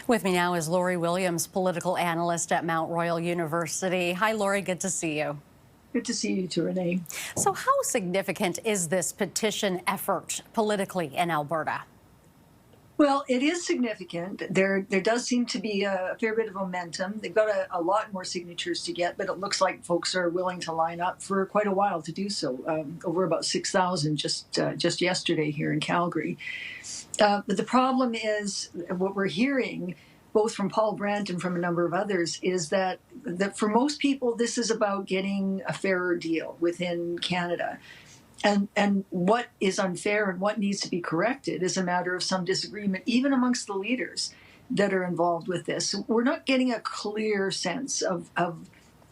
With me now is Lori Williams, political analyst at Mount Royal University. Hi, Lori. Good to see you. Good to see you too, Renee. So how significant is this petition effort politically in Alberta? Well, it is significant. There does seem to be a fair bit of momentum. They've got a lot more signatures to get, but it looks like folks are willing to line up for quite a while to do so. Over about 6,000 just yesterday here in Calgary. But the problem is what we're hearing, both from Paul Brandt and from a number of others, is that for most people, this is about getting a fairer deal within Canada. And what is unfair and what needs to be corrected is a matter of some disagreement, even amongst the leaders that are involved with this. We're not getting a clear sense of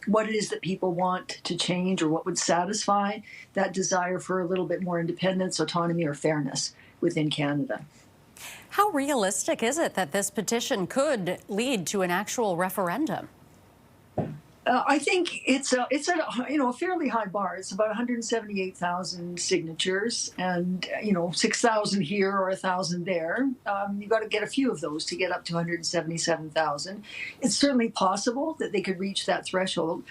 what it is that people want to change or what would satisfy that desire for a little bit more independence, autonomy, or fairness within Canada. How realistic is it that this petition could lead to an actual referendum? I think it's at a fairly high bar. It's about 178,000 signatures, and 6,000 here or 1,000 there. You've got to get a few of those to get up to 177,000. It's certainly possible that they could reach that threshold.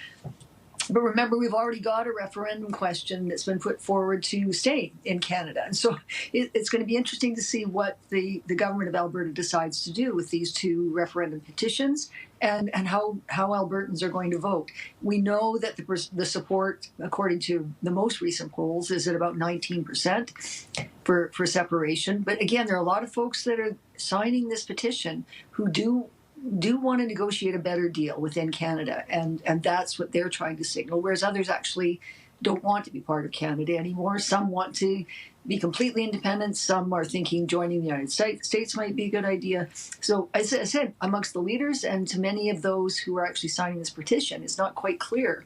But remember, we've already got a referendum question that's been put forward to stay in Canada. And so it's going to be interesting to see what the government of Alberta decides to do with these two referendum petitions and how Albertans are going to vote. We know that the support, according to the most recent polls, is at about 19% for separation. But again, there are a lot of folks that are signing this petition who do want to negotiate a better deal within Canada, and that's what they're trying to signal, whereas others actually don't want to be part of Canada anymore. Some want to be completely independent. Some are thinking joining the United States might be a good idea. So as I said, amongst the leaders and to many of those who are actually signing this petition, it's not quite clear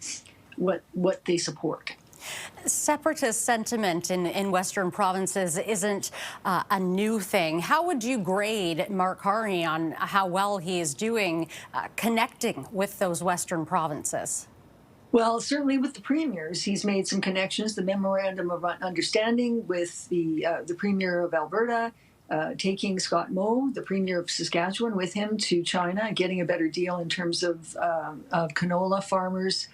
what they support. Separatist sentiment in Western provinces isn't a new thing. How would you grade Mark Carney on how well he is doing connecting with those Western provinces? Well, certainly with the premiers, he's made some connections. The memorandum of understanding with the premier of Alberta, taking Scott Moe, the premier of Saskatchewan, with him to China, getting a better deal in terms of canola farmers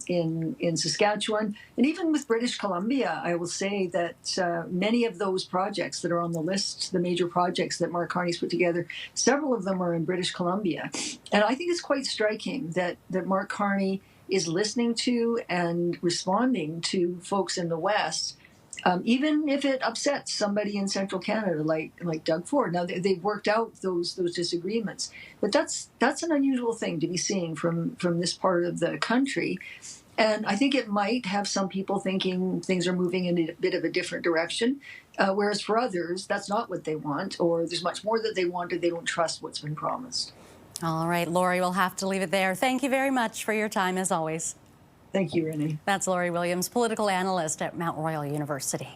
in Saskatchewan. And even with British Columbia, I will say that many of those projects that are on the list, the major projects that Mark Carney's put together, several of them are in British Columbia. And I think it's quite striking that Mark Carney is listening to and responding to folks in the West, even if it upsets somebody in central Canada like Doug Ford. Now, they've worked out those disagreements, but that's an unusual thing to be seeing from this part of the country. And I think it might have some people thinking things are moving in a bit of a different direction, whereas for others, that's not what they want, or there's much more that they want, or they don't trust what's been promised. All right, Lori, we'll have to leave it there. Thank you very much for your time, as always. Thank you, Renee. That's Lori Williams, political analyst at Mount Royal University.